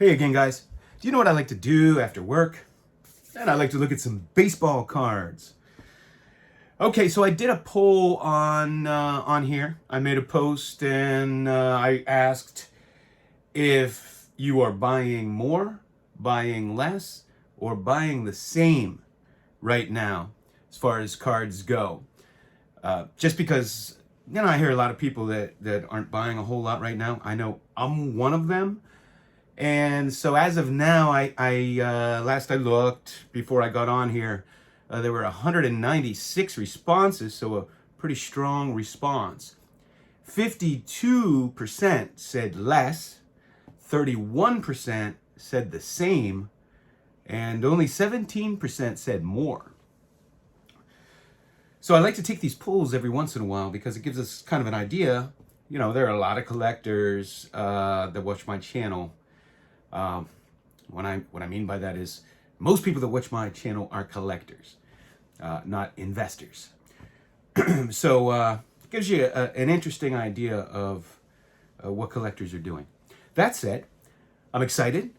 Hey again, guys. Do you know what I like to do after work? And I like to look at some baseball cards. Okay, so I did a poll on here. I made a post and I asked if you are buying more, buying less, or buying the same right now as far as cards go. Just because I hear a lot of people that aren't buying a whole lot right now. I know I'm one of them. And so as of now, last I looked before I got on here, there were 196 responses, so a pretty strong response. 52% said less, 31% said the same, and only 17% said more. So I like to take these polls every once in a while because it gives us kind of an idea. You know, there are a lot of collectors that watch my channel. What I mean by that is most people that watch my channel are collectors, not investors. So it gives you an interesting idea of what collectors are doing. That said, I'm excited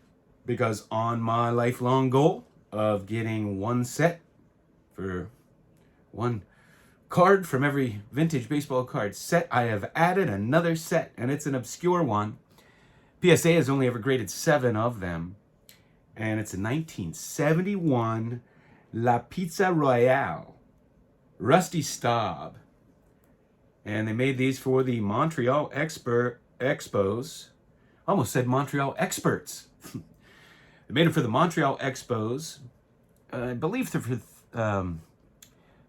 because on my lifelong goal of getting one set for one card from every vintage baseball card set, I have added another set, and it's an obscure one. PSA has only ever graded 7 of them, and it's a 1971 La Pizza Royale Rusty Staub. And they made these for the Montreal Expos. Almost said Montreal Experts. They made it for the Montreal Expos. I believe they're for, in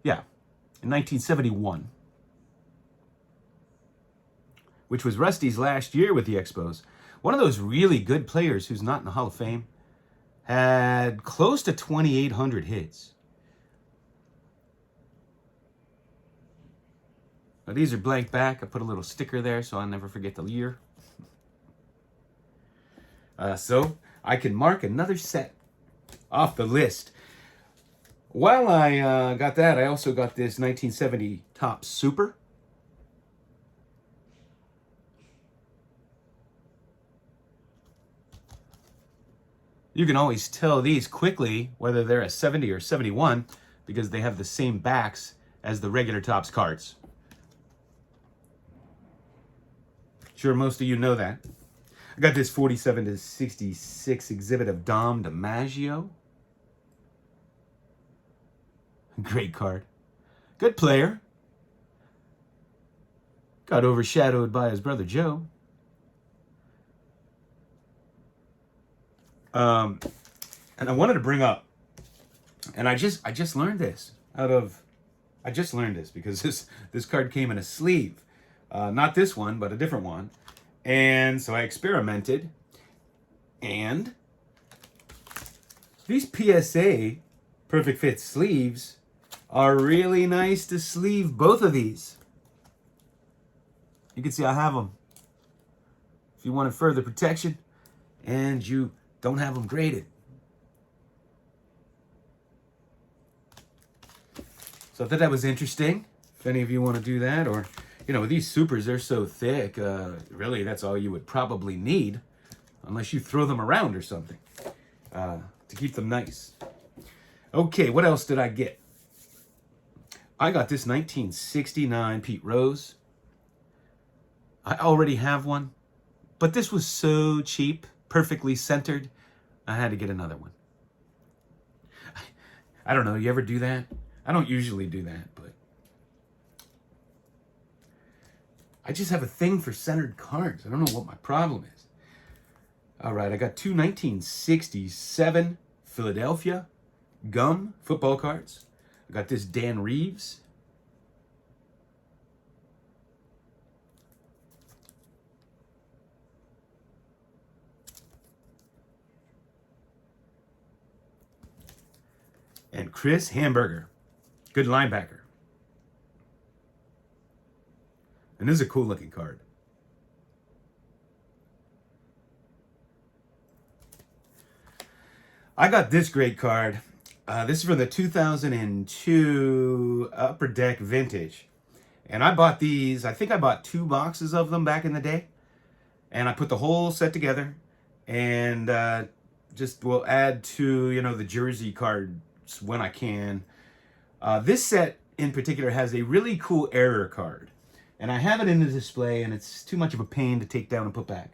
1971. Which was Rusty's last year with the Expos. One of those really good players who's not in the Hall of Fame had close to 2,800 hits. Now these are blank back. I put a little sticker there so I'll never forget the year. So I can mark another set off the list. While I got that, I also got this 1970 Topps Super. You can always tell these quickly whether they're a 70 or 71 because they have the same backs as the regular Topps cards. Sure, most of you know that. I got this 47 to 66 exhibit of Dom DiMaggio. Great card. Good player. Got overshadowed by his brother Joe. And I wanted to bring up, and I just learned this because this card came in a sleeve, not this one, but a different one, and so I experimented, and these PSA Perfect Fit sleeves are really nice to sleeve both of these. You can see I have them. If you wanted further protection, and you don't have them graded. So I thought that was interesting. If any of you want to do that, or, with these supers, they're so thick, really that's all you would probably need, unless you throw them around or something, to keep them nice. Okay, what else did I get? I got this 1969 Pete Rose. I already have one, but this was so cheap, perfectly centered, I had to get another one. I don't know, you ever do that? I don't usually do that, but I just have a thing for centered cards. I don't know what my problem is. All right, I got two 1967 Philadelphia Gum football cards. I got this Dan Reeves. And Chris Hamburger, good linebacker. And this is a cool looking card. I got this great card. This is from the 2002 Upper Deck Vintage. And I bought these, I think I bought 2 boxes of them back in the day. And I put the whole set together. and just will add to, you know, the jersey cards when I can. This set in particular has a really cool error card, and I have it in the display, and it's too much of a pain to take down and put back.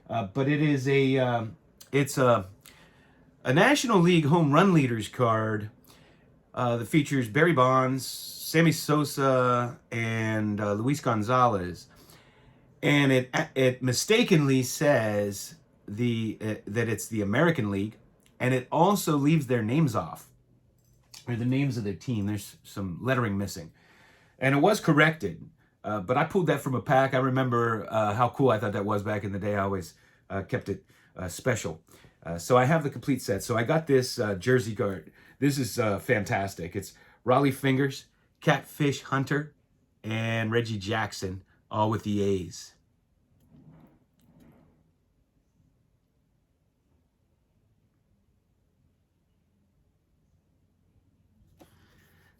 But it is it's a National League home run leaders card that features Barry Bonds, Sammy Sosa, and Luis Gonzalez, and it mistakenly says that it's the American League, and it also leaves their names off, or the names of their team. There's some lettering missing, and it was corrected. But I pulled that from a pack. I remember how cool I thought that was back in the day. I always kept it special. So I have the complete set. So I got this jersey card. This is fantastic. It's Raleigh Fingers, Catfish Hunter, and Reggie Jackson, all with the A's.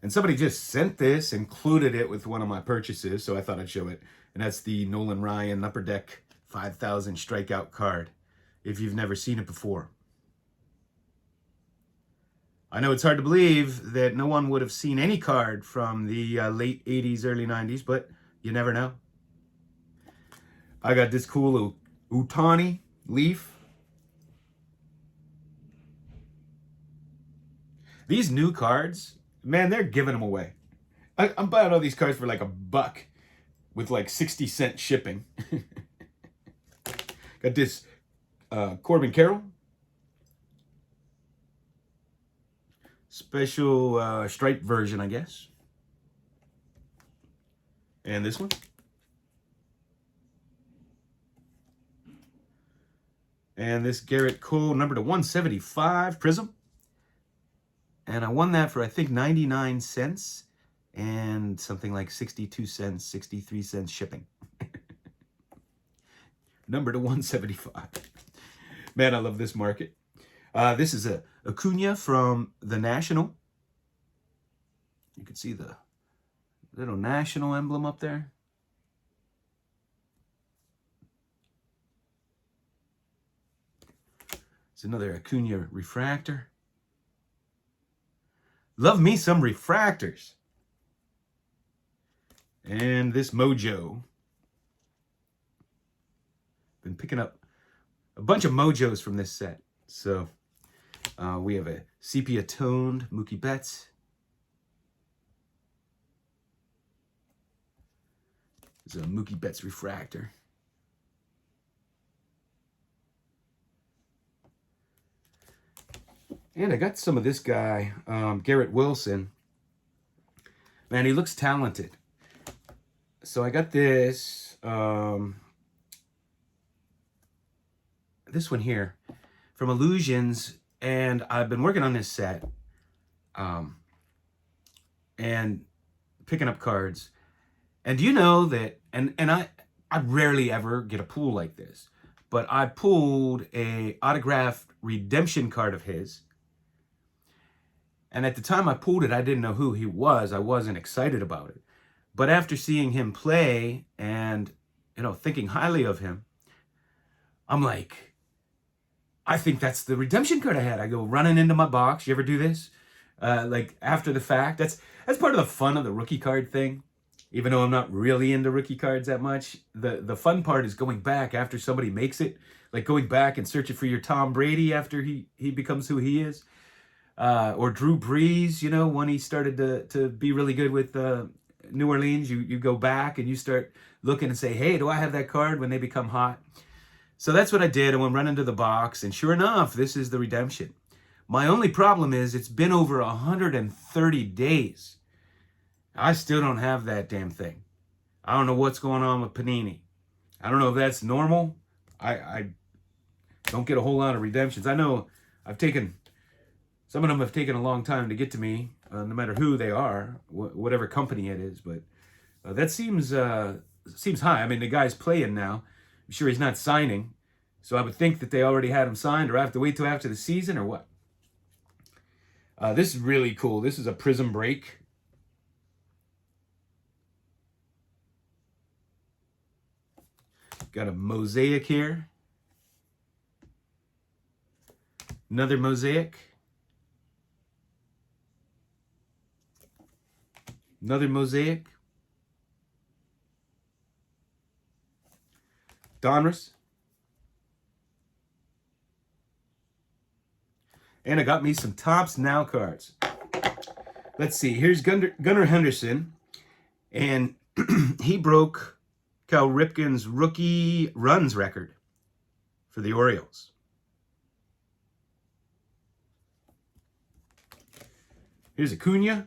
And somebody just sent this, included it with one of my purchases, so I thought I'd show it. And that's the Nolan Ryan Upper Deck 5,000 strikeout card, if you've never seen it before. I know it's hard to believe that no one would have seen any card from the late 80s, early 90s, but you never know. I got this cool Ohtani leaf. These new cards, man, they're giving them away. I'm buying all these cards for like $1 with like 60-cent shipping. Got this Corbin Carroll. Special striped version, I guess. And this one. And this Garrett Cole number to 175 Prism. And I won that for, I think, 99 cents and something like 62 cents, 63 cents shipping. Number to 175. Man, I love this market. This is a Acuna from the National. You can see the little National emblem up there. It's another Acuna refractor. Love me some refractors. And this Mojo. Been picking up a bunch of Mojos from this set. So we have a sepia-toned Mookie Betts. There's a Mookie Betts refractor. And I got some of this guy, Garrett Wilson. Man, he looks talented. So I got this, this one here from Illusions, and I've been working on this set and picking up cards. And do you know that, and I rarely ever get a pull like this, but I pulled a autographed redemption card of his. And at the time I pulled it, I didn't know who he was. I wasn't excited about it. But after seeing him play and, you know, thinking highly of him, I'm like, I think that's the redemption card I had. I go running into my box. You ever do this? Like after the fact? That's part of the fun of the rookie card thing. Even though I'm not really into rookie cards that much, the fun part is going back after somebody makes it. Like going back and searching for your Tom Brady after he becomes who he is. Or Drew Brees, you know, when he started to be really good with New Orleans, you go back and you start looking and say, hey, do I have that card when they become hot? So that's what I did. I went running to the box, and sure enough, this is the redemption. My only problem is it's been over 130 days. I still don't have that damn thing. I don't know what's going on with Panini. I don't know if that's normal. I don't get a whole lot of redemptions. I know some of them have taken a long time to get to me, no matter who they are, whatever company it is. But that seems high. I mean, the guy's playing now. I'm sure he's not signing. So I would think that they already had him signed, or I have to wait till after the season, or what? This is really cool. This is a Prism break. Got a mosaic here. Another mosaic. Another mosaic. Donruss. And I got me some Topps Now cards. Let's see. Here's Gunnar Henderson. And he broke Cal Ripken's rookie runs record for the Orioles. Here's Acuna.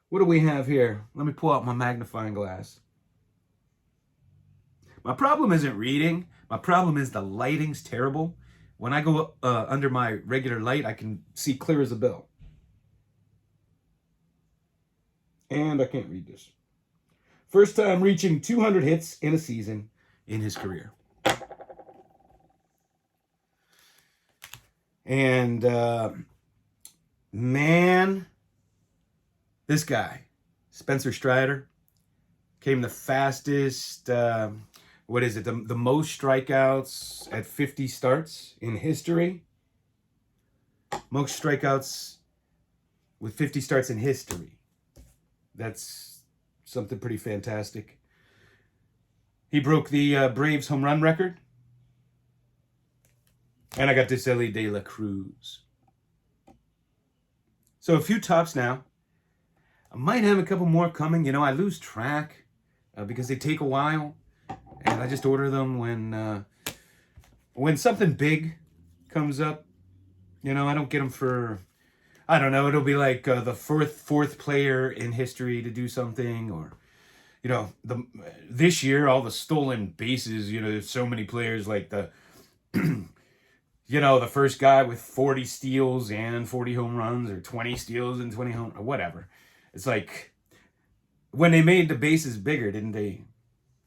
What do we have here? Let me pull out my magnifying glass. My problem isn't reading. My problem is the lighting's terrible. When I go under my regular light, I can see clear as a bell. And I can't read this. First time reaching 200 hits in a season in his career. And, man, this guy, Spencer Strider, came the fastest, the most strikeouts at 50 starts in history. Most strikeouts with 50 starts in history. That's something pretty fantastic. He broke the Braves home run record. And I got this Elly De La Cruz. So a few Topps Now. I might have a couple more coming. You know, I lose track because they take a while. And I just order them when something big comes up. You know, I don't get them for, I don't know, it'll be like the fourth player in history to do something, or, you know, this year, all the stolen bases, you know, there's so many players like the, you know, the first guy with 40 steals and 40 home runs, or 20 steals and 20 home, or whatever. It's like, when they made the bases bigger, didn't they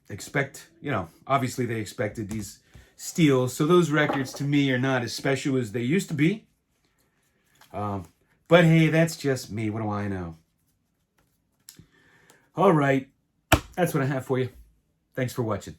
expect, you know, obviously they expected these steals. So those records to me are not as special as they used to be. But hey, that's just me. What do I know? All right. That's what I have for you. Thanks for watching.